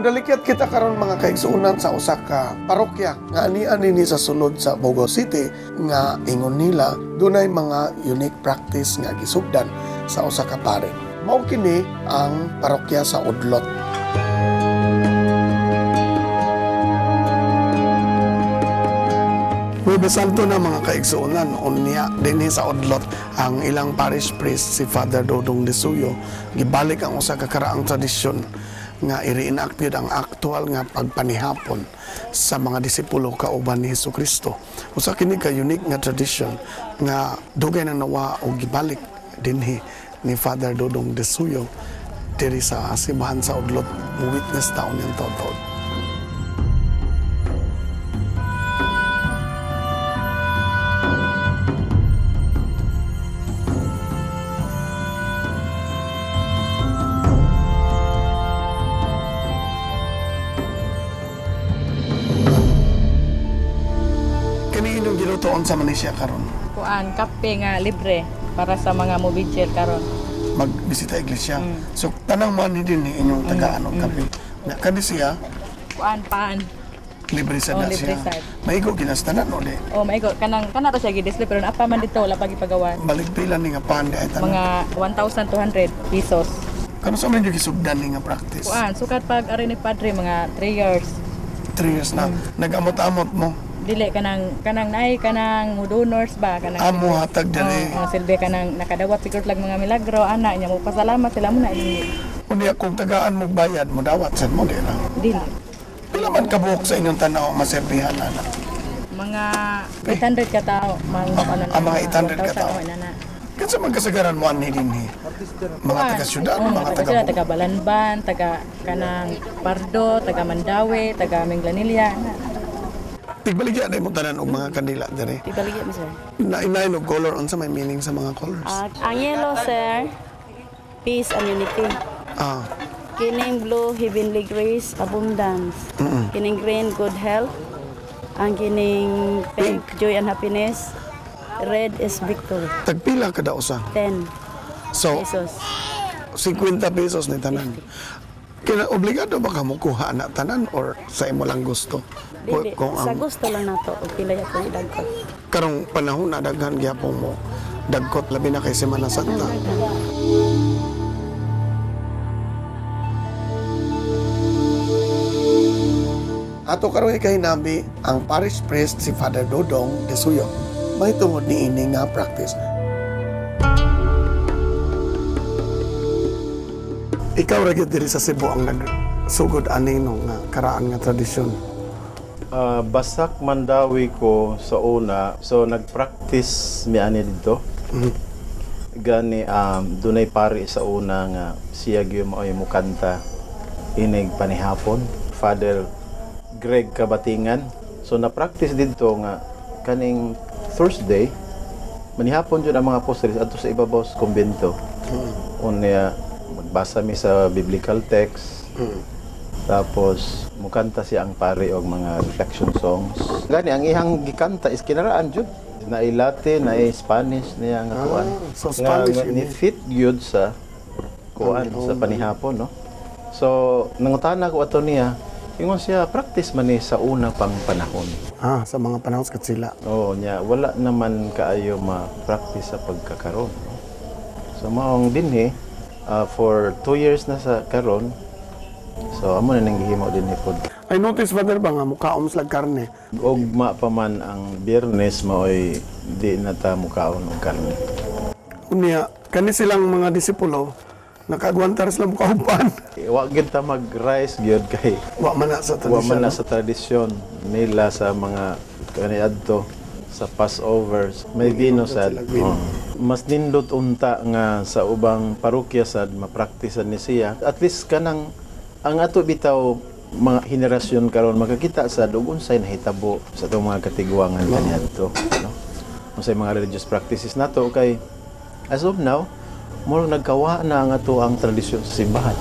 Mudalikyat kita karon mga kaigsuunan sa usa ka parokya nga ani-ani ni sa sulod sa Bogo City nga ingon nila dunay mga unique practice nga gisugdan sa usa ka pare. Mao kini ang parokya sa Udlot. Santo na mga kaigsuunan, unya dinhi sa Udlot ang ilang parish priest si Father Dodong de Suyo. Gibalik ang usa ka karaang tradisyon nga i-reenact ang aktual nga pagpanihapon sa mga disipulo kauban ni Jesucristo. Usa kini ka unique nga tradisyon nga dugay na nawa og gibalik dinhi ni Father Dodong de Suyo diri sa simbahan sa Udlot. Witness taon yang taon-taon. Gilutoon sa Malaysia karon. Kuan kape nga libre para sa mga mobile karon. Magbisita iglesia. So tanang man din ni inyong tagaan og kape. Na kani siya kuan paan. Libre sa siya. Maigo ginastanan no di. Oh, maigo kana ra siya gidisplay pero apa man dito wala pa gipagawan. Balik pila ni nga paan di ay tanang. Mga 1,200 pesos. Kano sa man gisugdan ni nga practice? Kuan sukat pag ari ni padre mga 3 years. 3 years na. Nag-amot-amot mo. Dili kanang naay kanang donors ba kanang amo hatag diri silbi kanang nakadawat siguro lag mga milagro ana nya mo pasalamat sila mo na dili unya kung tagaan mo bayad mo dawat sad mo dili pila man kabuok sa inyong tanaw maserbihan ana mga 800 ka tao mga 800 ka tao kinsa man kasagaran mo ani dinhi mga taga syudad mga taga Balanban taga kanang Pardo taga Mandawi taga Minglanilla Tigbaligya na mo tanan og mga kandila diri. Tigbaligya mi sir. Inay no color unsa may meaning sa mga colors? Ang yellow sir, peace and unity. Kining blue, heavenly grace, abundance. Kining green, good health. Ang kining pink, joy and happiness. Red is victory. Tagpila kada usa? 10 pesos. 50 pesos ni tanan. Kaya obligado ba ka mo kuha na tanan or sa imo lang gusto? Dili, sa gusto lang nato o pila ya ko dagkot. Karong panahon na daghan gyapon mo dagkot labi na kay Semana Santa. Ato karon ikahinambi ang parish priest si Father Dodong de Suyo. May tungod ni ini nga practice. Ikaw ra gyud diri sa Cebu ang nagsugod ani no nga karaan nga tradisyon. Basak Mandawi ko sa una, so nag-practice mi ani dito. Gani dunay pari sa una nga siya gyud maoy mo kanta inig panihapon, Father Greg Kabatingan. So na-practice dito nga kaning Thursday manihapon jud ang mga apostoles adto sa ibabaw sa kumbento. Unya magbasa mi sa biblical text. Tapos mukanta siya ang pare og mga reflection songs. Gani ang ihang gikanta is kinaraan jud. Na Latin, na Spanish niya nga kuan. So Spanish ni fit gyud sa kuan sa panihapon no. So nangutana ko ato niya, ingon siya practice man ni sa una pang panahon. Sa mga panahon kat sila. Oo nya wala naman kaayo ma-practice sa pagkakaron. No? So maong dinhi for 2 years na sa karon. So amo na nang gihimo din ni pod. I notice Father ba nga mukhaom slag karne. Ugma pa man ang Biyernes maoy di na ta mukaon og karne. Unya kani silang mga disipulo nakagwantar sila mukauban. Wa gyud ta mag-rice gyud kay wa man na sa tradisyon. Wa man na sa tradisyon nila sa mga kaniadto sa Passovers. May vino sad. Mas nindot unta nga sa ubang parokya sad mapraktisan ni siya. At least kanang ang ato bitaw mga henerasyon karon makakita sa ug unsay nahitabo sa itong mga katigwangan kaniadto no unsay mga religious practices nato kay as of now mo nagkawa na ang ato ang tradisyon sa simbahan.